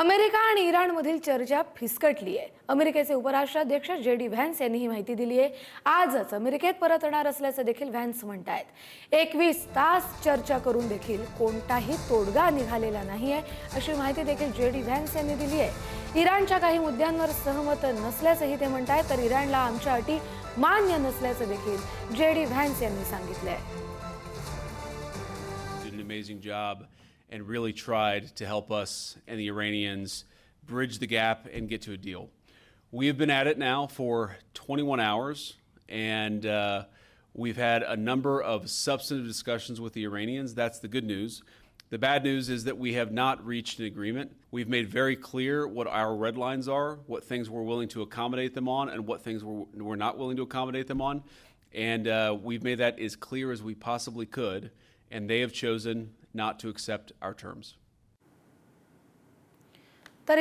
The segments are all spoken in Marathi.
अमेरिका आणि इराणमधील चर्चा फिसकटली आहे। अमेरिकेचे उपराष्ट्राध्यक्ष जे.डी. व्हॅन्स यांनी ही माहिती दिली आहे। आजच अमेरिकेत परतणार असल्याचं देखील व्हॅन्स म्हणतायत। 21 तास चर्चा करून देखील कोणताही तोडगा निघालेला नाहीये, अशी माहिती देखील जे.डी. व्हॅन्स यांनी दिली आहे। इराणच्या काही मुद्द्यांवर सहमत नसल्याचंही ते म्हणतायत, तर इराणला आमच्या अटी मान्य नसल्याचं देखील जे.डी. व्हॅन्स यांनी सांगितलंय। Amazing job and really tried to help us and the Iranians bridge the gap and get to a deal. We have been at it now for 21 hours, and we've had a number of substantive discussions with the Iranians. That's the good news. The bad news is that we have not reached an agreement. We've made very clear what our red lines are, what things we're willing to accommodate them on, and what things we're not willing to accommodate them on. And we've made that as clear as we possibly could. And they have chosen not to accept our terms. तर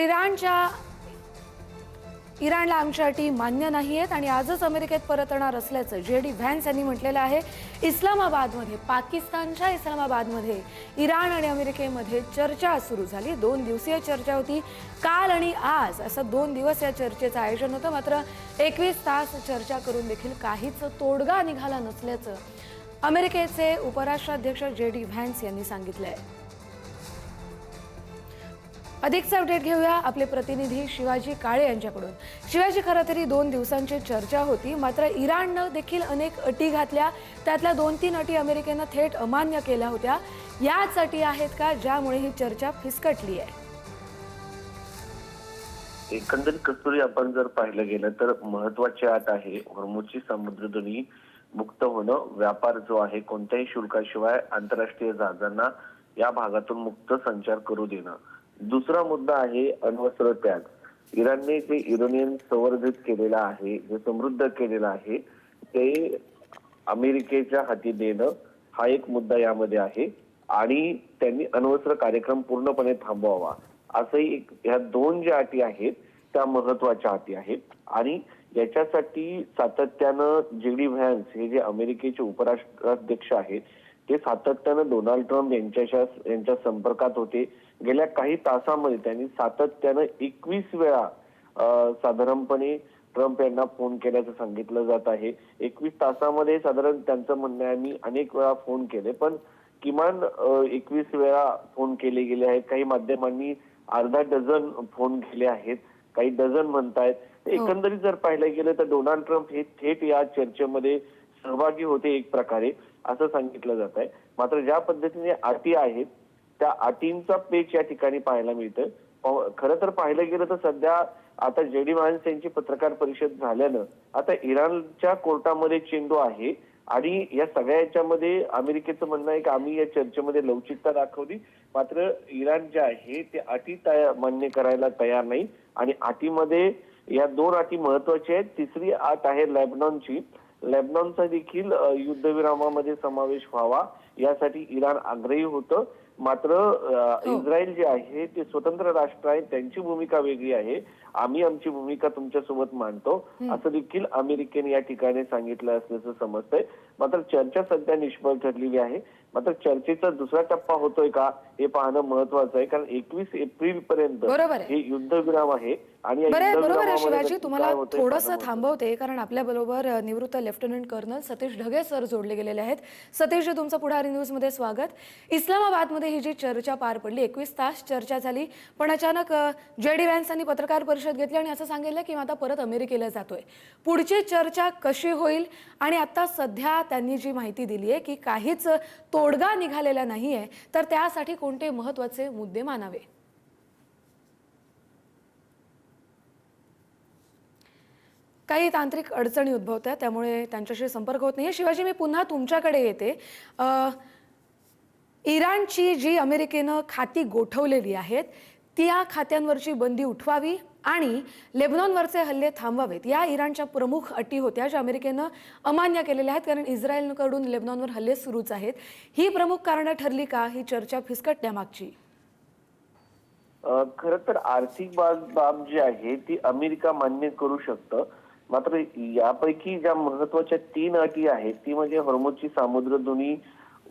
इराणला आमच्या अटी मान्य नाहीयेत आणि आजच अमेरिकेत परतणार असल्याचं जे.डी. व्हॅन्स यांनी म्हटलेलं आहे। इस्लामाबादमध्ये, पाकिस्तानच्या इस्लामाबादमध्ये इराण आणि अमेरिकेमध्ये चर्चा सुरू झाली। 2 दिवसीय चर्चा होती। काल आणि आज असं 2 दिवस या चर्चेचं आयोजन होतं, मात्र 21 तास चर्चा करून देखील काहीच तोडगा निघाला नसल्याचं अमेरिकेचे उपराष्ट्राध्यक्ष जे.डी. व्हॅन्स यांनी सांगितलंय। अधिकचा अपडेट घेऊया आपले प्रतिनिधी शिवाजी काळे यांच्याकडून। शिवाजी, खरं तरी 2 दिवसांची चर्चा होती, मात्र इराणनं देखील अनेक अटी घातल्या। त्यातल्या 2-3 अटी अमेरिकेनं थेट अमान्य केल्या होत्या। याच अटी आहेत का ज्यामुळे ही चर्चा फिसकटली आहे? एकंदरीत कस्तुरी, आपण जर पाहिलं गेलं तर महत्वाची अट आहे हॉर्मुझची समुद्रधुनी मुक्त होणं, व्यापार जो आहे कोणत्याही शुल्काशिवाय आंतरराष्ट्रीय जहाजांना या भागातून मुक्त संचार करू देणं। दुसरा मुद्दा आहे अण्वस्त्र त्याग। इराणने जे युरेनियम संवर्धित केलेलं आहे, जे समृद्ध केलेलं आहे, ते अमेरिकेच्या हाती देणं हा एक मुद्दा यामध्ये आहे आणि त्यांनी अण्वस्त्र कार्यक्रम पूर्णपणे थांबवावा, असंही एक, ह्या 2 ज्या अटी आहेत त्या महत्वाच्या अटी आहेत। आणि याच्यासाठी सातत्यानं जे.डी. व्हॅन्स हे जे अमेरिकेचे उपराष्ट्राध्यक्ष आहेत ते सातत्यानं डोनाल्ड ट्रम्प यांच्या संपर्कात होते। गेल्या काही तासांमध्ये त्यांनी सातत्यानं 21 वेळा साधारणपणे ट्रम्प यांना फोन केल्याचं सांगितलं जात आहे। 21 तासामध्ये साधारण त्यांचं म्हणणं आहे, मी अनेक वेळा फोन केले, पण किमान 21 वेळा फोन केले गेले आहेत। काही माध्यमांनी अर्धा डझन फोन केले आहेत, काही डझन म्हणतायत। एकंदरीत जर पाहिलं गेलं तर डोनाल्ड ट्रम्प हे थेट या चर्चेमध्ये सहभागी होते एक प्रकारे, असं सांगितलं जात आहे। मात्र ज्या पद्धतीने अटी आहेत त्या अटींचा पेच या ठिकाणी पाहायला मिळतं। खरं तर पाहिलं गेलं तर सध्या आता जे.डी. व्हॅन्स यांची पत्रकार परिषद झाल्यानं आता इराणच्या कोर्टामध्ये चेंडू आहे आणि या सगळ्या याच्यामध्ये अमेरिकेचं म्हणणं आहे की आम्ही या चर्चेमध्ये लवचिकता दाखवली, मात्र इराण जे आहे ते अटी मान्य करायला तयार नाही। आणि अटीमध्ये या 2 अटी महत्वाच्या आहेत। तिसरी अट आहे लेबनॉनची। लेबनॉनचा देखील युद्धविरामामध्ये समावेश व्हावा यासाठी इराण आग्रही होतं, मात्र इस्रायल जे आहे ते स्वतंत्र राष्ट्र आहे, त्यांची भूमिका वेगळी आहे। आम्ही आमची भूमिका तुमच्यासोबत मांडतो, असं देखील अमेरिकेने या ठिकाणी सांगितलं असल्याचं समजतंय। मात्र चर्चा सध्या निष्फळ ठरलेली आहे। मात्र चर्चेचा दुसरा टप्पा होतोय का हे पाहणं महत्वाचं आहे, कारण 21 एप्रिल पर्यंत हे युद्धविराम आहे। आणि बरोबर आहे शिवाजी, तुम्हाला थोडंसं थांबवते कारण आपल्या बरोबर निवृत्त lieutenant colonel Satish Dhage sir जोडले गेलेले आहेत। सतीशजी, तुमचं पुढारी न्यूज मध्ये स्वागत। इस्लामाबादमध्ये ही जी चर्चा पार पडली, 21 तास चर्चा झाली, पण अचानक जे.डी. व्हॅन्स यांनी पत्रकार परिषद घेतली आणि असं सांगितलं की आता परत अमेरिकेला जातोय। पुढची चर्चा कशी होईल? आणि आता सध्या त्यांनी जी माहिती दिली आहे की काहीच तोडगा निघालेला नाहीये, तर त्यासाठी कोणते महत्त्वाचे मुद्दे मानावे? काही तांत्रिक अडचणी उद्भवतात, त्यामुळे त्यांच्याशी संपर्क होत नाहीये। शिवाजी, मी पुन्हा तुमच्याकडे येते। इराणची जी अमेरिकेनं खाती गोठवलेली आहेत त्या खात्यांवरची बंदी उठवावी आणि लेबनॉनवरचे हल्ले थांबवावेत, या इराणच्या प्रमुख अटी होत्या ज्या अमेरिकेनं अमान्य केलेल्या आहेत, कारण इस्रायलकडून लेबनॉनवर हल्ले सुरूच आहेत। ही प्रमुख कारणं ठरली का ही चर्चा फिसकटण्यामागची? खरं तर आर्थिक बाब जी आहे ती अमेरिका मान्य करू शकतं, मात्र यापैकी ज्या महत्वाच्या 3 अटी आहेत ती म्हणजे हॉर्मुझची समुद्रधुनी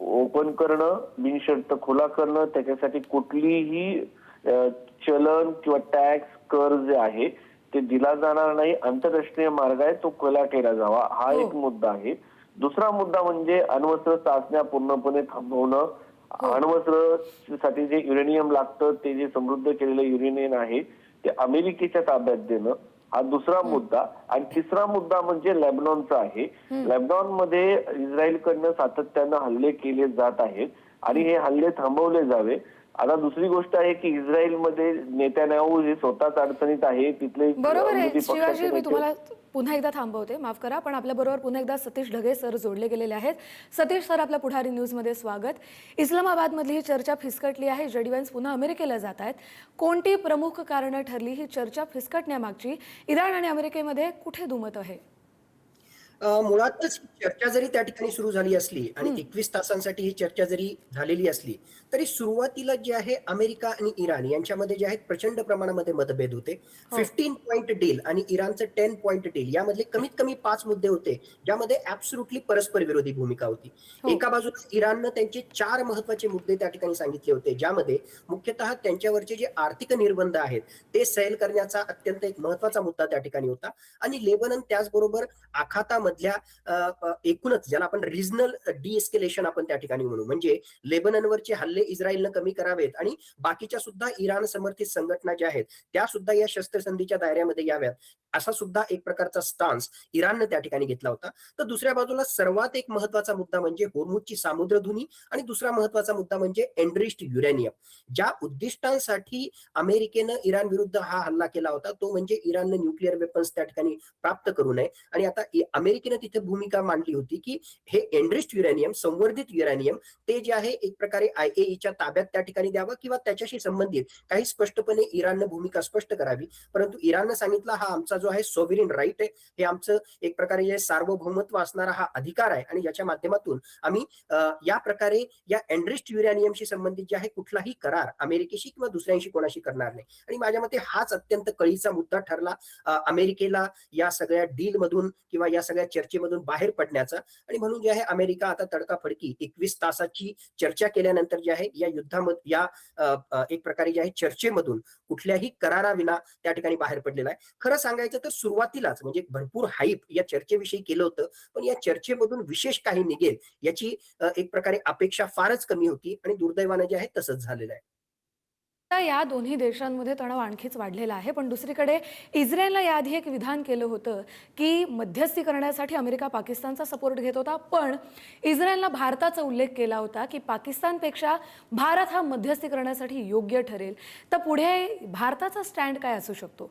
ओपन करणं, बिनशर्त खुला करणं, त्याच्यासाठी कुठलीही चलन किंवा टॅक्स कर जे आहे ते दिला जाणार नाही, आंतरराष्ट्रीय मार्ग आहे तो खुला केला जावा, हा एक मुद्दा आहे. दुसरा मुद्दा म्हणजे अण्वस्त्र चाचण्या पूर्णपणे थांबवणं. अण्वस्त्रासाठी जे युरेनियम लागतं ते जे समृद्ध केलेलं युरेनियम आहे ते अमेरिकेच्या ताब्यात देणं, हा दुसरा मुद्दा. आणि तिसरा मुद्दा म्हणजे लेबनॉनचा आहे. लेबनॉनमध्ये इस्रायलकडनं सातत्यानं हल्ले केले जात आहेत आणि हे हल्ले थांबवले जावे. आता दुसरी गोष्ट आहे की इस्रायलमध्ये नेत्यानाहू हे स्वतःच अडचणीत आहे. तिथले बरोबर आहे शिवाजी, मी तुम्हाला पुन्हा एकदा थांबवते, माफ करा, पण आपल्या बरोबर पुन्हा एकदा सतीश ढगे सर जोडले गेलेले आहेत. सतीश सर, आपल्या पुढारी न्यूज मध्ये स्वागत. इस्लामाबादमधली ही चर्चा फिसकटली आहे, जेडी व्हॅन्स पुन्हा अमेरिकेला जात आहेत. कोणती प्रमुख कारणं ठरली ही चर्चा फिसकटण्यामागची? इराण आणि अमेरिकेमध्ये कुठे दुमत आहे? मुळातच चर्चा जरी त्या ठिकाणी सुरू झाली असली आणि 21 तासांसाठी ही चर्चा जरी झालेली असली तरी सुरुवातीला जे आहे अमेरिका आणि इराण यांच्यामध्ये जे आहेत प्रचंड प्रमाणामध्ये मतभेद होते. 15 पॉइंट डील आणि इराणचं 10 पॉइंट डील यामधले कमीत कमी 5 मुद्दे होते ज्यामध्ये ऍब्सोल्युटली परस्पर विरोधी भूमिका होती. एका बाजूला इराणनं त्यांचे 4 महत्वाचे मुद्दे त्या ठिकाणी सांगितले होते, ज्यामध्ये मुख्यतः त्यांच्यावरचे जे आर्थिक निर्बंध आहेत ते सैल करण्याचा अत्यंत एक महत्वाचा मुद्दा त्या ठिकाणी होता. आणि लेबनन त्याचबरोबर आखाता मधल्या एकूणच ज्याला आपण रिजनल डिएस्केलेशन आपण त्या ठिकाणी म्हणू, म्हणजे लेबननवरचे हल्ले इस्रायलनं कमी करावेत आणि बाकीच्या सुद्धा इराण समर्थित संघटना ज्या आहेत त्या सुद्धा या शस्त्रसंधीच्या दायऱ्यामध्ये याव्यात, असा सुद्धा एक प्रकारचा स्टान्स इराणनं त्या ठिकाणी घेतला होता. तर दुसऱ्या बाजूला सर्वात एक महत्वाचा मुद्दा म्हणजे होर्मुझची सामुद्रधुनी आणि दुसरा महत्वाचा मुद्दा म्हणजे एनरिच्ड युरेनियम. ज्या उद्दिष्टांसाठी अमेरिकेनं इराण विरुद्ध हा हल्ला केला होता तो म्हणजे इराणनं न्यूक्लिअर वेपन्स त्या ठिकाणी प्राप्त करू नये. आणि आता अमेरिकेनं तिथे भूमिका मांडली होती की हे एनरिच्ड युरेनियम, संवर्धित युरेनियम, ते जे आहे एक प्रकारे IAEAच्या ताब्यात त्या ठिकाणी द्यावं किंवा त्याच्याशी संबंधित काही स्पष्टपणे इराणनं भूमिका स्पष्ट करावी. परंतु इराणनं सांगितलं हा आमचा जो आहे सॉव्हरेन राईट आहे, हे आमचं एक प्रकारे जे सार्वभौमत्व असणारा हा अधिकार आहे आणि याच्या माध्यमातून आम्ही या प्रकारे या एनरिच्ड युरेनियमशी संबंधित जे आहे कुठलाही करार अमेरिकेशी किंवा दुसऱ्यांशी कोणाशी करणार नाही. आणि माझ्या मते हाच अत्यंत कळीचा मुद्दा ठरला अमेरिकेला या सगळ्या डील मधून किंवा या सगळ्या चर्चेमधून बाहेर पडण्याचा. आणि म्हणून जे आहे अमेरिका आता तडकाफडकी 21 तासाची चर्चा केल्यानंतर जे आहे या युद्धामध्ये या एक प्रकारे जे आहे चर्चेमधून कुठल्याही कराराविना त्या ठिकाणी बाहेर पडलेला आहे. खरं सांगायचं तर सुरुवातीलाच म्हणजे भरपूर हाईप या चर्चेविषयी केलं होतं, पण या चर्चेमधून विशेष काही निघेल याची एक प्रकारे अपेक्षा फारच कमी होती आणि दुर्दैवानं जे आहे तसंच झालेलं आहे. या दोन्ही देशांमध्ये तणाव आणखीच वाढलेला आहे, पण दुसरीकडे इस्रायलनं याआधी एक विधान केलं होतं की मध्यस्थी करण्यासाठी अमेरिका पाकिस्तानचा सपोर्ट घेत होता, पण इस्रायलनं भारताचा उल्लेख केला होता की पाकिस्तानपेक्षा भारत हा मध्यस्थी करण्यासाठी योग्य ठरेल. तर पुढे भारताचा स्टँड काय असू शकतो?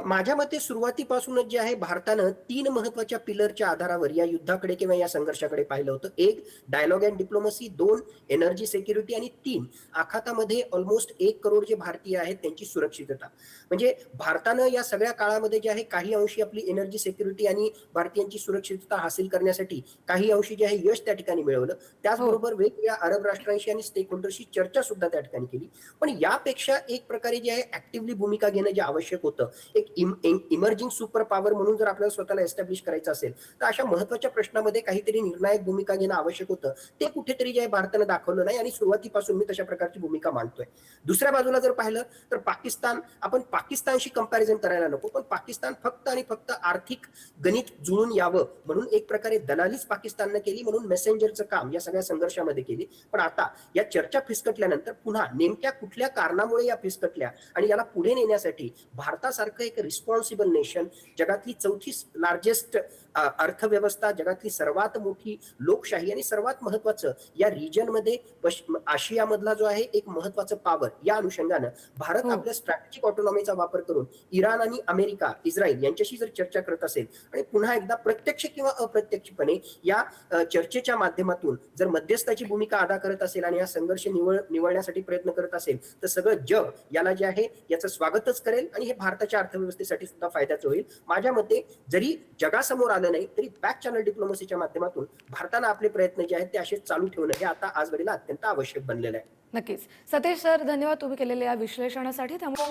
माझ्या मते सुरुवातीपासूनच जे आहे भारतानं 3 महत्वाच्या पिलरच्या आधारावर या युद्धाकडे किंवा या संघर्षाकडे पाहिलं होतं. 1 dialogue and diplomacy, 2 energy security आणि 3 आखातामध्ये ऑलमोस्ट 1 करोड जे भारतीय आहेत त्यांची सुरक्षितता. म्हणजे भारतानं या सगळ्या काळामध्ये जे आहे काही अंशी आपली एनर्जी सिक्युरिटी आणि भारतीयांची सुरक्षितता हासिल करण्यासाठी काही अंशी जे आहे यश त्या ठिकाणी मिळवलं. त्याचबरोबर वेगवेगळ्या अरब राष्ट्रांशी आणि स्टेक होल्डरशी चर्चा सुद्धा त्या ठिकाणी केली. पण यापेक्षा एक प्रकारे जे आहे ऍक्टिव्हली भूमिका घेणं जे आवश्यक होतं, एक इमर्जिंग सुपर पॉवर म्हणून जर आपल्याला स्वतःला एस्टॅब्लिश करायचं असेल तर अशा महत्वाच्या प्रश्नामध्ये काहीतरी निर्णायक भूमिका घेणं आवश्यक होतं. ते कुठेतरी जे आहे भारतानं दाखवलं नाही आणि सुरुवातीपासून मी तशा प्रकारची भूमिका मांडतोय. दुसऱ्या बाजूला जर पाहिलं तर पाकिस्तान, आपण पाकिस्तानशी कंपॅरिझन करायला नको, पण पाकिस्तान फक्त आणि फक्त आर्थिक गणित जुळून यावं म्हणून एक प्रकारे दलालीच पाकिस्ताननं केली, म्हणून मेसेंजरचं काम या सगळ्या संघर्षामध्ये केली. पण आता या चर्चा फिसकटल्यानंतर पुन्हा नेमक्या कुठल्या कारणामुळे या फिसकटल्या आणि याला पुढे नेण्यासाठी भारतासारखं एक रिस्पॉन्सिबल नेशन, जगातली 4थी लार्जेस्ट अर्थव्यवस्था, जगातली सर्वात मोठी लोकशाही आणि सर्वात महत्वाचं या रिजनमध्ये आशियामधला जो आहे एक महत्वाचं पॉवर, या अनुषंगानं भारत आपल्या स्ट्रॅटेजिक ऑटोनॉमीचा वापर करून इराण आणि अमेरिका, इस्रायल यांच्याशी जर चर्चा करत असेल आणि पुन्हा एकदा प्रत्यक्ष किंवा अप्रत्यक्षपणे या चर्चेच्या माध्यमातून जर मध्यस्थाची भूमिका अदा करत असेल आणि हा संघर्ष निवळण्यासाठी प्रयत्न करत असेल तर सगळं जग याला जे आहे याचं स्वागतच करेल आणि हे भारताच्या अर्थव्यवस्थेसाठी सुद्धा फायद्याचं होईल. माझ्या मते जरी जगासमोर आलं नाही तरी बॅक चॅनल डिप्लोमसीच्या माध्यमातून भारतानं आपले प्रयत्न जे आहेत ते असेच चालू ठेवणं हे आता आजवरीला अत्यंत आवश्यक बनलेलं आहे. नक्कीच. सतीश सर, धन्यवाद तुम्ही केलेल्या या विश्लेषणासाठी. त्यामुळे